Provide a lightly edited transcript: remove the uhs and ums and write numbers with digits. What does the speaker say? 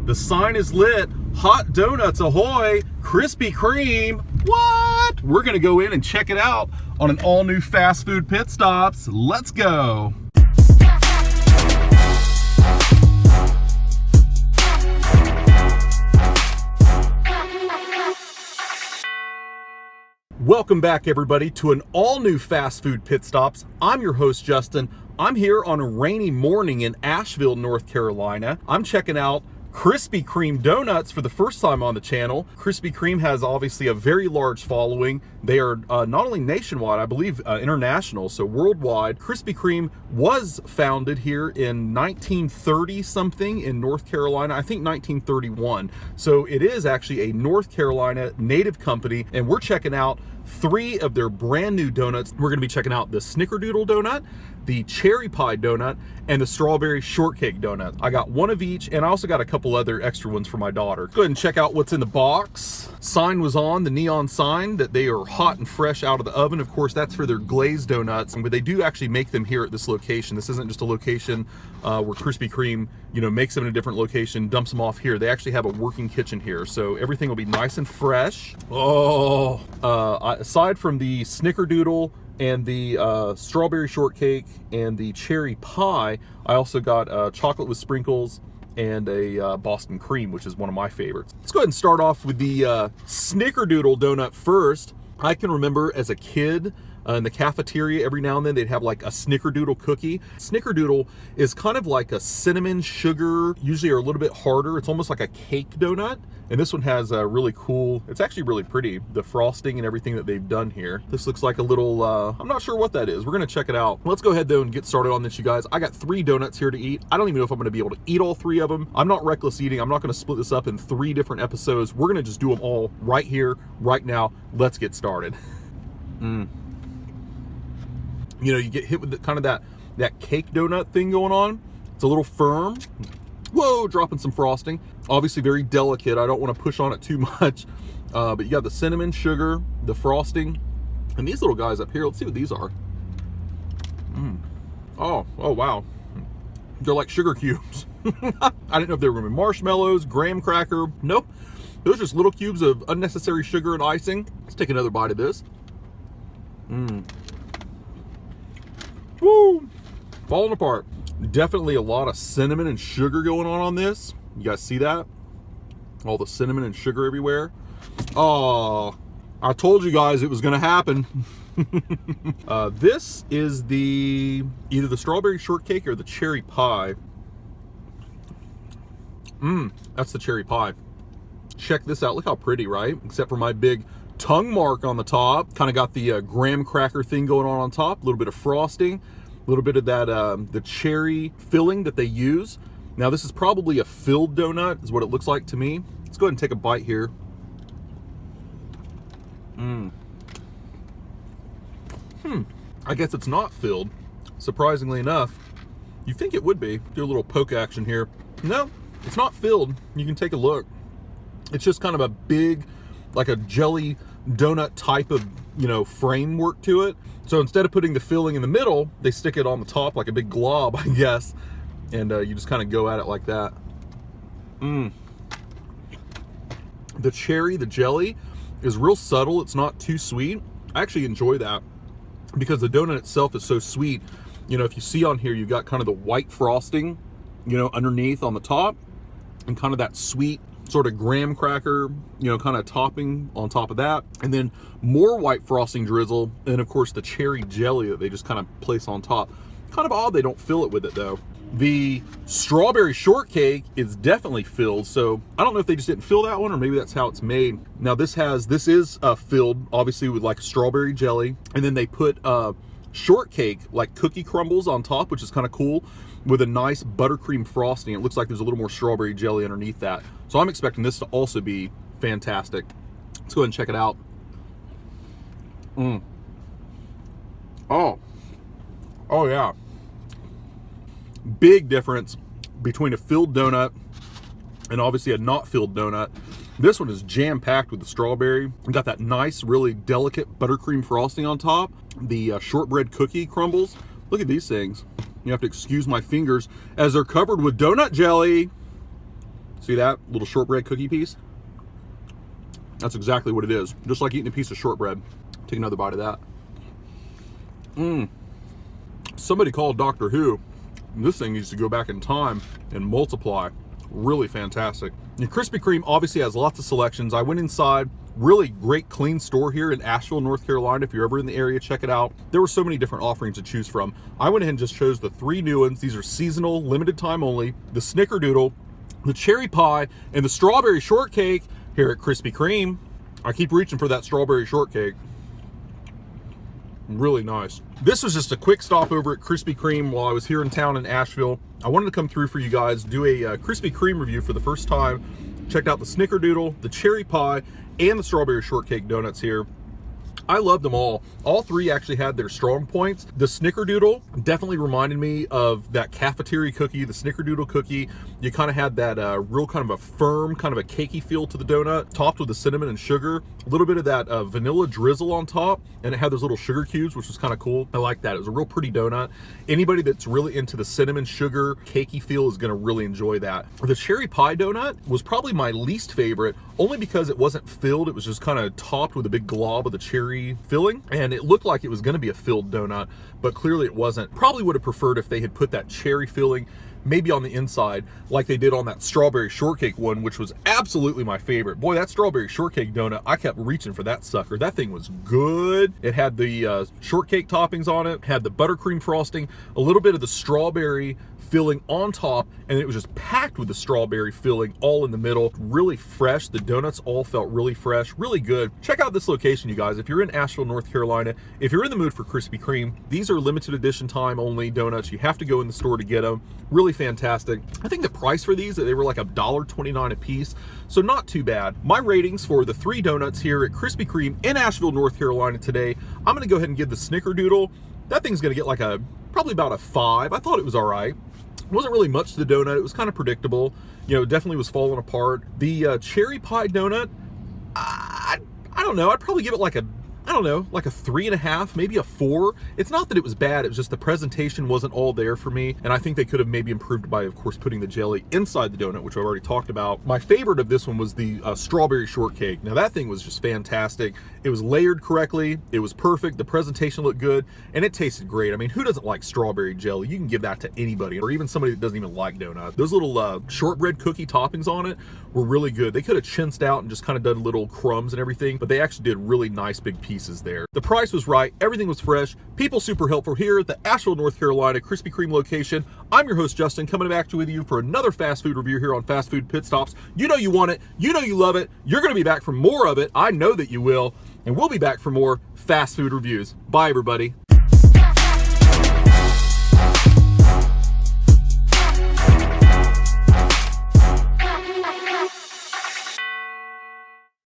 The sign is lit. Hot donuts ahoy! Krispy Kreme. What? We're gonna go in and check it out on an all-new fast food pit stops. Let's go. Welcome back, everybody, to an all-new fast food pit stops. I'm your host, Justin. I'm here on a rainy morning in Asheville, North Carolina. I'm checking out Krispy Kreme donuts for the first time on the channel. Krispy Kreme has obviously a very large following. They are not only nationwide, I believe international, so worldwide. Krispy Kreme was founded here in 1930 something in North Carolina, I think 1931. So it is actually a North Carolina native company, and we're checking out 3 of their brand new donuts. We're gonna be checking out the Snickerdoodle donut, the cherry pie donut, and the strawberry shortcake donut. I got one of each, and I also got a couple other extra ones for my daughter. Go ahead and check out what's in the box. Sign was on, the neon sign, that they are hot and fresh out of the oven. Of course, that's for their glazed donuts, but they do actually make them here at this location. This isn't just a location where Krispy Kreme, makes them in a different location, dumps them off here. They actually have a working kitchen here, so everything will be nice and fresh. Oh, aside from the Snickerdoodle and the strawberry shortcake and the cherry pie, I also got chocolate with sprinkles and a Boston cream, which is one of my favorites. Let's go ahead and start off with the Snickerdoodle donut first. I can remember as a kid in the cafeteria, every now and then they'd have like a Snickerdoodle cookie. Snickerdoodle is kind of like a cinnamon sugar, usually are a little bit harder. It's almost like a cake donut. And this one has a really cool, it's actually really pretty, the frosting and everything that they've done here. This looks like a little, I'm not sure what that is. We're gonna check it out. Let's go ahead though and get started on this, you guys. I got 3 donuts here to eat. I don't even know if I'm gonna be able to eat all 3 of them. I'm not reckless eating. I'm not gonna split this up in 3 different episodes. We're gonna just do them all right here, right now. Let's get started. You get hit with kind of that cake donut thing going on. It's a little firm. Whoa, dropping some frosting. Obviously very delicate. I don't want to push on it too much. But you got the cinnamon, sugar, the frosting, and these little guys up here. Let's see what these are. Oh, wow. They're like sugar cubes. I didn't know if they were going to be marshmallows, graham cracker. Nope. Those are just little cubes of unnecessary sugar and icing. Let's take another bite of this. Woo! Falling apart. Definitely a lot of cinnamon and sugar going on this. You guys see that? All the cinnamon and sugar everywhere. Oh, I told you guys it was gonna happen. This is either the strawberry shortcake or the cherry pie. That's the cherry pie. Check this out. Look how pretty, right? Except for my big tongue mark on the top. Kind of got the graham cracker thing going on top. A little bit of frosting. A little bit of that the cherry filling that they use. Now this is probably a filled donut is what it looks like to me. Let's go ahead and take a bite here. I guess it's not filled, surprisingly enough. You think it would be. Do a little poke action here. No, it's not filled. You can take a look. It's just kind of a big, like a jelly donut type of, framework to it. So instead of putting the filling in the middle, they stick it on the top like a big glob, I guess. And you just kind of go at it like that. The cherry, the jelly, is real subtle. It's not too sweet. I actually enjoy that because the donut itself is so sweet. If you see on here, you've got kind of the white frosting, underneath on the top, and kind of that sweet sort of graham cracker, kind of topping on top of that, and then more white frosting drizzle, and of course the cherry jelly that they just kind of place on top. Kind of odd they don't fill it with it though. The strawberry shortcake is definitely filled, so I don't know if they just didn't fill that one or maybe that's how it's made. Now this is filled obviously with like strawberry jelly, and then they put shortcake like cookie crumbles on top, which is kind of cool, with a nice buttercream frosting. It looks like there's a little more strawberry jelly underneath that. So I'm expecting this to also be fantastic. Let's go ahead and check it out. Oh yeah. Big difference between a filled donut and obviously a not filled donut. This one is jam-packed with the strawberry. We got that nice, really delicate buttercream frosting on top. The shortbread cookie crumbles. Look at these things. You have to excuse my fingers as they're covered with donut jelly. See that little shortbread cookie piece? That's exactly what it is. Just like eating a piece of shortbread. Take another bite of that. Somebody called Doctor Who. This thing needs to go back in time and multiply. Really fantastic. And Krispy Kreme obviously has lots of selections. I went inside. Really great, clean store here in Asheville, North Carolina. If you're ever in the area, check it out. There were so many different offerings to choose from. I went ahead and just chose the 3 new ones. These are seasonal, limited time only. The Snickerdoodle, the cherry pie, and the strawberry shortcake here at Krispy Kreme. I keep reaching for that strawberry shortcake. Really nice. This was just a quick stop over at Krispy Kreme while I was here in town in Asheville. I wanted to come through for you guys, do a Krispy Kreme review for the first time. Checked out the Snickerdoodle, the cherry pie, and the strawberry shortcake donuts here. I loved them all. All 3 actually had their strong points. The Snickerdoodle definitely reminded me of that cafeteria cookie, the Snickerdoodle cookie. You kind of had that real kind of a firm, kind of a cakey feel to the donut, topped with the cinnamon and sugar. A little bit of that vanilla drizzle on top, and it had those little sugar cubes, which was kind of cool. I like that. It was a real pretty donut. Anybody that's really into the cinnamon sugar cakey feel is going to really enjoy that. The cherry pie donut was probably my least favorite, only because it wasn't filled. It was just kind of topped with a big glob of the cherry filling, and it looked like it was going to be a filled donut, but clearly it wasn't. Probably would have preferred if they had put that cherry filling maybe on the inside like they did on that strawberry shortcake one, which was absolutely my favorite. Boy, that strawberry shortcake donut, I kept reaching for that sucker. That thing was good. It had the shortcake toppings on it, had the buttercream frosting, a little bit of the strawberry filling on top, and it was just packed with the strawberry filling all in the middle. Really fresh. The donuts all felt really fresh, really good. Check out this location, you guys. If you're in Asheville, North Carolina, if you're in the mood for Krispy Kreme, these are limited edition time only donuts. You have to go in the store to get them. Really fantastic. I think the price for these, they were like $1.29 a piece, so not too bad. My ratings for the 3 donuts here at Krispy Kreme in Asheville, North Carolina today, I'm gonna go ahead and give the Snickerdoodle, that thing's gonna get like probably about a 5. I thought it was all right. It wasn't really much to the donut. It was kind of predictable. You know, definitely was falling apart. The cherry pie donut, I don't know. I'd probably give it like a 3.5, maybe a 4. It's not that it was bad. It was just the presentation wasn't all there for me. And I think they could have maybe improved by, of course, putting the jelly inside the donut, which I've already talked about. My favorite of this one was the strawberry shortcake. Now that thing was just fantastic. It was layered correctly. It was perfect. The presentation looked good and it tasted great. I mean, who doesn't like strawberry jelly? You can give that to anybody, or even somebody that doesn't even like donuts. Those little shortbread cookie toppings on it were really good. They could have chinsed out and just kind of done little crumbs and everything, but they actually did really nice big pieces there. The price was right. Everything was fresh. People super helpful here at the Asheville, North Carolina Krispy Kreme location. I'm your host, Justin, coming back with you for another fast food review here on Fast Food Pit Stops. You know you want it. You know you love it. You're going to be back for more of it. I know that you will. And we'll be back for more fast food reviews. Bye, everybody.